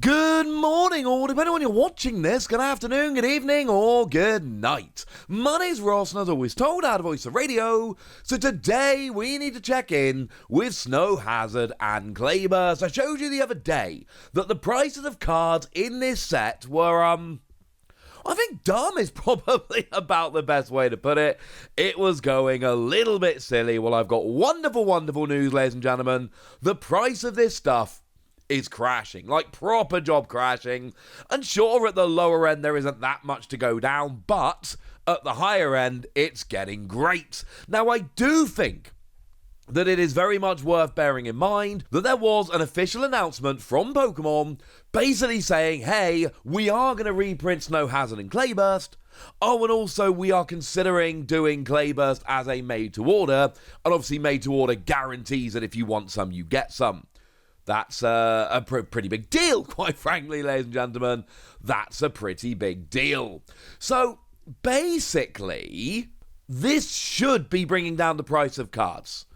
Good morning, or depending on when you're watching this, good afternoon, good evening, or good night. My name's Ross, and as always told, out of Voice of Radio. So today, we need to check in with Snow Hazard and Clayburst. I showed you the other day that the prices of cards in this set were, I think dumb is probably about the best way to put it. It was going a little bit silly. Well, I've got wonderful, wonderful news, ladies and gentlemen. The price of this stuff is crashing, like proper job crashing. And sure, at the lower end there isn't that much to go down, but at the higher end it's getting great. Now I do think that it is very much worth bearing in mind that there was an official announcement from Pokémon basically saying, hey, we are going to reprint Snow Hazard and Clayburst. Oh, and also we are considering doing Clayburst as a made-to-order, and obviously made-to-order guarantees that if you want some, you get some. That's a pretty big deal, quite frankly, ladies and gentlemen. That's a pretty big deal. So, basically, this should be bringing down the price of cards.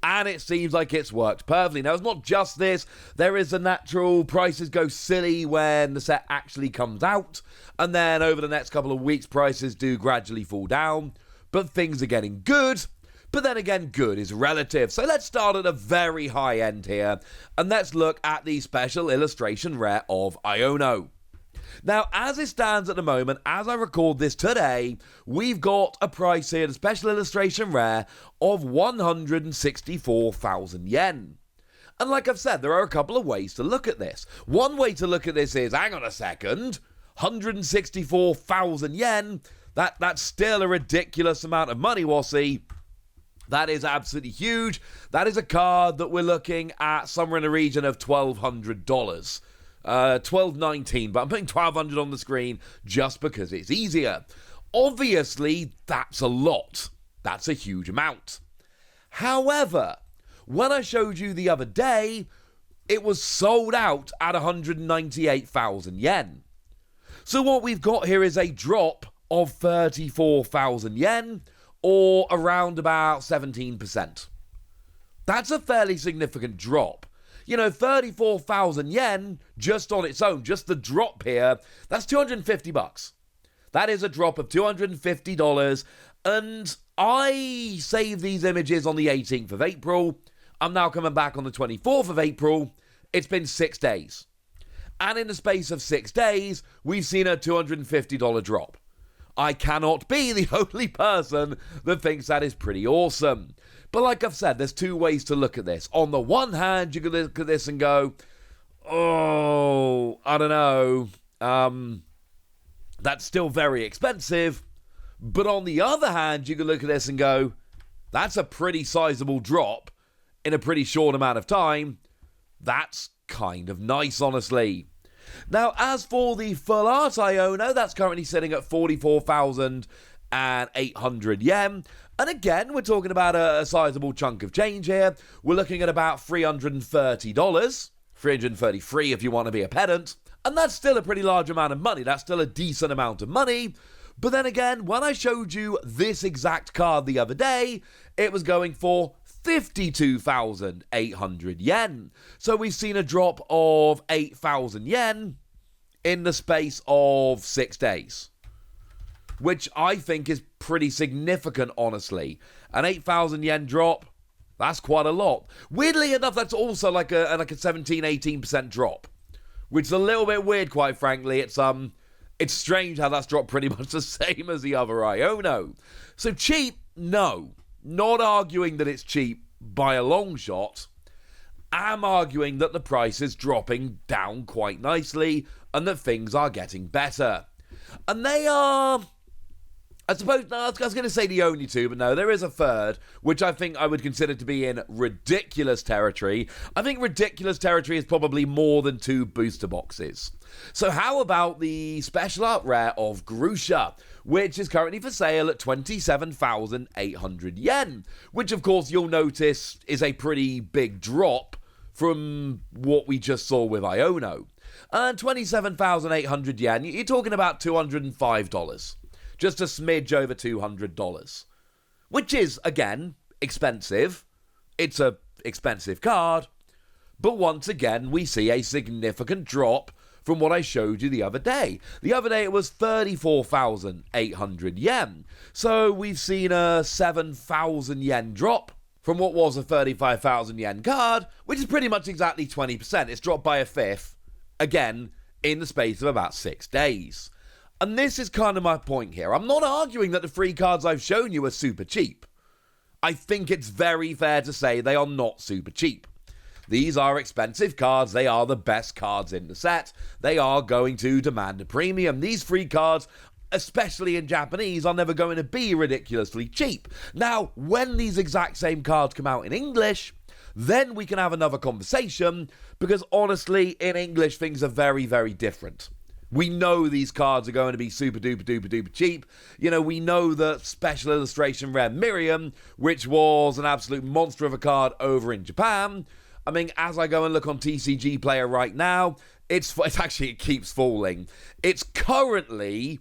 And it seems like it's worked perfectly. Now, it's not just this. There is a natural prices go silly when the set actually comes out. And then over the next couple of weeks, prices do gradually fall down. But things are getting good. But then again, good is relative. So let's start at a very high end here. And let's look at the special illustration rare of Iono. Now, as it stands at the moment, as I record this today, we've got a price here, the special illustration rare, of 164,000 yen. And like I've said, there are a couple of ways to look at this. One way to look at this is, hang on a second, 164,000 yen, that's still a ridiculous amount of money, Wassy. That is absolutely huge. That is a card that we're looking at somewhere in the region of $1,200. $1,219, but I'm putting $1,200 on the screen just because it's easier. Obviously, that's a lot. That's a huge amount. However, when I showed you the other day, it was sold out at 198,000 yen. So what we've got here is a drop of 34,000 yen, or around about 17%. That's a fairly significant drop. You know, 34,000 yen just on its own, just the drop here, that's $250. That is a drop of $250, and I saved these images on the 18th of April. I'm now coming back on the 24th of April. It's been 6 days. And in the space of 6 days, we've seen a $250 drop. I cannot be the only person that thinks that is pretty awesome. But like I've said, there's two ways to look at this. On the one hand, you can look at this and go, oh, I don't know, that's still very expensive. But on the other hand, you can look at this and go, that's a pretty sizable drop in a pretty short amount of time. That's kind of nice, honestly. Now, as for the full art Iono, that's currently sitting at 44,800 yen. And again, we're talking about a sizable chunk of change here. We're looking at about $330. $333 if you want to be a pedant. And that's still a pretty large amount of money. That's still a decent amount of money. But then again, when I showed you this exact card the other day, it was going for 52,800 yen. So we've seen a drop of 8,000 yen in the space of 6 days, which I think is pretty significant, honestly. An 8,000 yen drop, that's quite a lot. Weirdly enough, that's also like a 17-18% drop, which is a little bit weird, quite frankly. It's strange how that's dropped pretty much the same as the other Iono. So cheap, no. Not arguing that it's cheap by a long shot. I'm arguing that the price is dropping down quite nicely and that things are getting better. And they are, I suppose, no, I was going to say the only two, but no, there is a third, which I think I would consider to be in ridiculous territory. I think ridiculous territory is probably more than 2 booster boxes. So how about the special art rare of Grusha, which is currently for sale at 27,800 yen, which of course you'll notice is a pretty big drop from what we just saw with Iono. And 27,800 yen, you're talking about $205. Just a smidge over $200. Which is, again, expensive. It's a expensive card. But once again, we see a significant drop from what I showed you the other day. The other day it was 34,800 yen. So we've seen a 7,000 yen drop from what was a 35,000 yen card, which is pretty much exactly 20%. It's dropped by a fifth, again, in the space of about 6 days. And this is kind of my point here. I'm not arguing that the free cards I've shown you are super cheap. I think it's very fair to say they are not super cheap. These are expensive cards. They are the best cards in the set. They are going to demand a premium. These free cards, especially in Japanese, are never going to be ridiculously cheap. Now, when these exact same cards come out in English, then we can have another conversation, because honestly, in English, things are very, very different. We know these cards are going to be super duper duper duper cheap. You know, we know that Special Illustration Rare Miriam, which was an absolute monster of a card over in Japan, I mean, as I go and look on TCG Player right now, it keeps falling. It's currently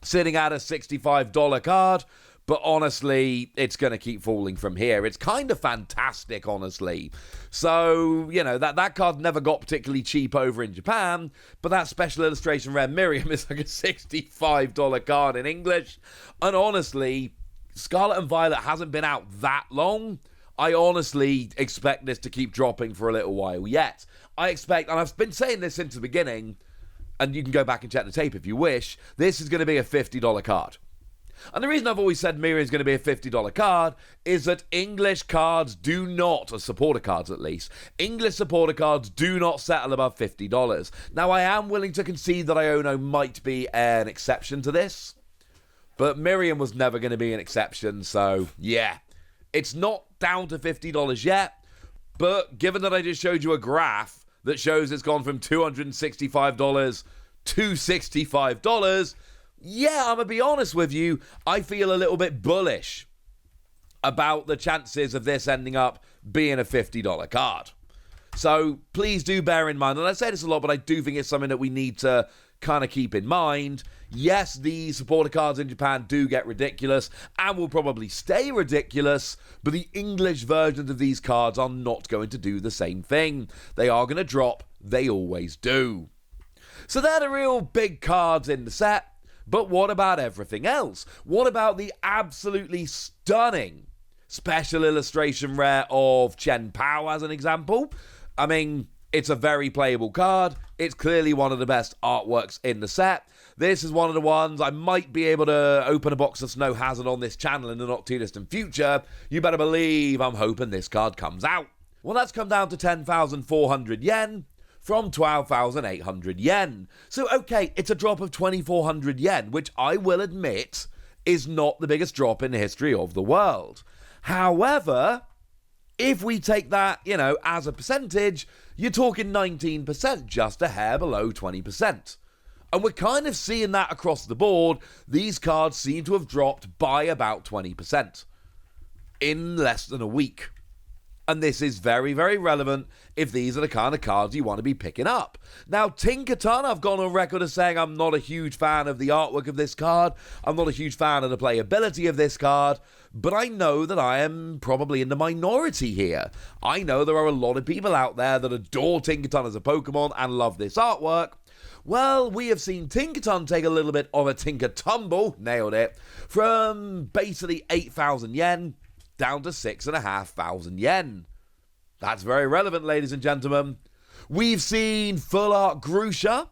sitting at a $65 card, but honestly, it's going to keep falling from here. It's kind of fantastic, honestly. So, you know, that card never got particularly cheap over in Japan, but that Special Illustration Rare Miriam is like a $65 card in English. And honestly, Scarlet and Violet hasn't been out that long. I honestly expect this to keep dropping for a little while yet. I expect, and I've been saying this since the beginning, and you can go back and check the tape if you wish, this is going to be a $50 card. And the reason I've always said Miriam is going to be a $50 card is that English cards do not, or supporter cards at least, English supporter cards do not settle above $50. Now, I am willing to concede that Iono might be an exception to this, but Miriam was never going to be an exception, so yeah. It's not down to $50 yet, but given that I just showed you a graph that shows it's gone from $265 to $65, yeah, I'm going to be honest with you, I feel a little bit bullish about the chances of this ending up being a $50 card. So please do bear in mind, and I say this a lot, but I do think it's something that we need to kind of keep in mind. Yes, the supporter cards in Japan do get ridiculous and will probably stay ridiculous, but the English versions of these cards are not going to do the same thing. They are going to drop. They always do. So they're the real big cards in the set, but what about everything else? What about the absolutely stunning Special Illustration Rare of Chen Pao as an example? I mean, it's a very playable card. It's clearly one of the best artworks in the set. This is one of the ones I might be able to open a box of Snow Hazard on this channel in the not too distant future. You better believe I'm hoping this card comes out. Well, that's come down to 10,400 yen from 12,800 yen. So, okay, it's a drop of 2,400 yen, which I will admit is not the biggest drop in the history of the world. However, if we take that, you know, as a percentage, you're talking 19%, just a hair below 20%. And we're kind of seeing that across the board. These cards seem to have dropped by about 20% in less than a week. And this is very, very relevant if these are the kind of cards you want to be picking up. Now, Ting Katana, I've gone on record as saying I'm not a huge fan of the artwork of this card. I'm not a huge fan of the playability of this card. But I know that I am probably in the minority here. I know there are a lot of people out there that adore Ting Katana as a Pokemon and love this artwork. Well, we have seen Ting Katana take a little bit of a Tinker Tumble, nailed it, from basically 8,000 yen down to 6,500 yen. That's very relevant, ladies and gentlemen. We've seen full Art Grusha.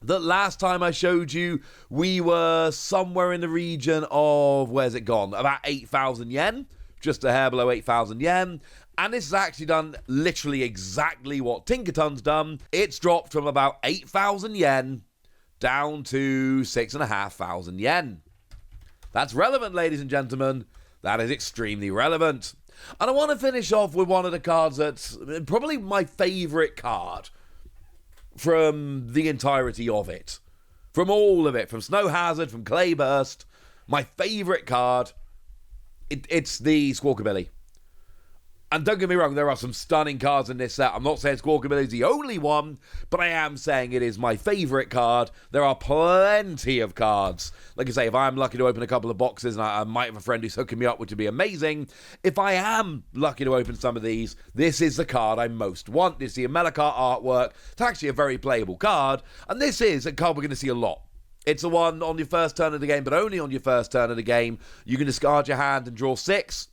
That last time I showed you, we were somewhere in the region of, where's it gone? About 8,000 yen. Just a hair below 8,000 yen. And this has actually done literally exactly what Tinkerton's done. It's dropped from about 8,000 yen down to 6,500 yen. That's relevant, ladies and gentlemen. That is extremely relevant. And I want to finish off with one of the cards that's probably my favourite card from the entirety of it. From all of it. From Snow Hazard, from Clayburst. My favourite card. It's the Squawkabilly. And don't get me wrong, there are some stunning cards in this set. I'm not saying Squawkabilly is the only one, but I am saying it is my favourite card. There are plenty of cards. Like I say, if I'm lucky to open a couple of boxes, and I might have a friend who's hooking me up, which would be amazing. If I am lucky to open some of these, this is the card I most want. This is the Amalekar artwork. It's actually a very playable card, and this is a card we're going to see a lot. It's the one on your first turn of the game, but only on your first turn of the game. You can discard your hand and draw 6.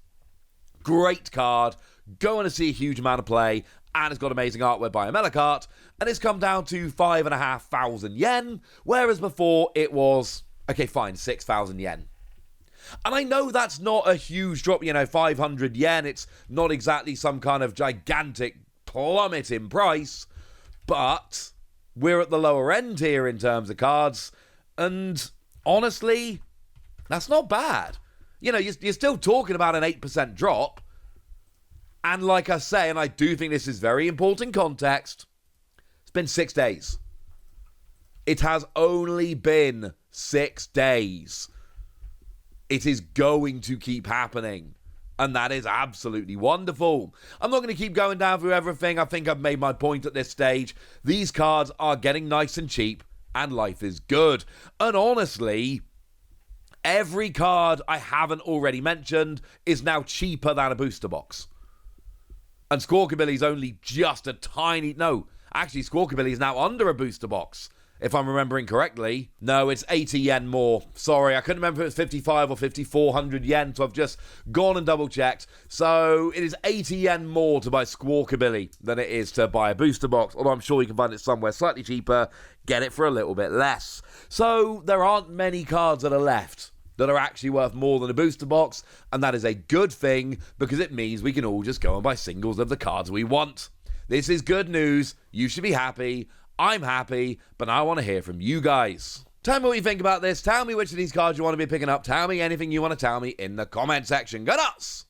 Great card, going to see a huge amount of play, and it's got amazing artwork by Amalekar, and it's come down to 5,500 yen, whereas before it was, okay fine, 6,000 yen. And I know that's not a huge drop, 500 yen, it's not exactly some kind of gigantic plummet in price, but we're at the lower end here in terms of cards, and honestly, that's not bad. You're still talking about an 8% drop. And like I say, and I do think this is very important context, it's been 6 days. It has only been 6 days. It is going to keep happening. And that is absolutely wonderful. I'm not going to keep going down through everything. I think I've made my point at this stage. These cards are getting nice and cheap, and life is good. And honestly, every card I haven't already mentioned is now cheaper than a booster box. And Squawkabilly is only just a tiny... No, actually, Squawkabilly is now under a booster box, if I'm remembering correctly. No, it's 80 yen more. Sorry, I couldn't remember if it was 55 or 5,400 yen, so I've just gone and double-checked. So it is 80 yen more to buy Squawkabilly than it is to buy a booster box, although I'm sure you can find it somewhere slightly cheaper, get it for a little bit less. So there aren't many cards that are left that are actually worth more than a booster box, and that is a good thing, because it means we can all just go and buy singles of the cards we want. This is good news. You should be happy. I'm happy, but I want to hear from you guys. Tell me what you think about this. Tell me which of these cards you want to be picking up. Tell me anything you want to tell me in the comment section. Go nuts!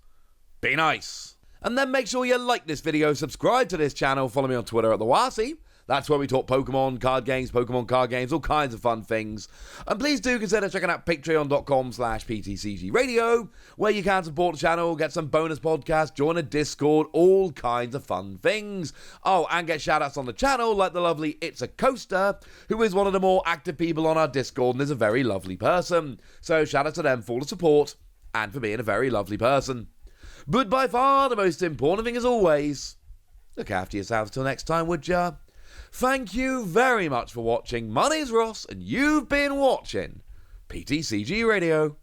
Be nice. And then make sure you like this video, subscribe to this channel, follow me on Twitter at the Wasi. That's where we talk Pokemon card games, all kinds of fun things. And please do consider checking out patreon.com/PTCGradio, where you can support the channel, get some bonus podcasts, join a Discord, all kinds of fun things. Oh, and get shoutouts on the channel, like the lovely It's a Coaster, who is one of the more active people on our Discord and is a very lovely person. So shout out to them for all the support and for being a very lovely person. But by far the most important thing, as always, look after yourselves till next time, would ya? Thank you very much for watching. My name's Ross, and you've been watching PTCG Radio.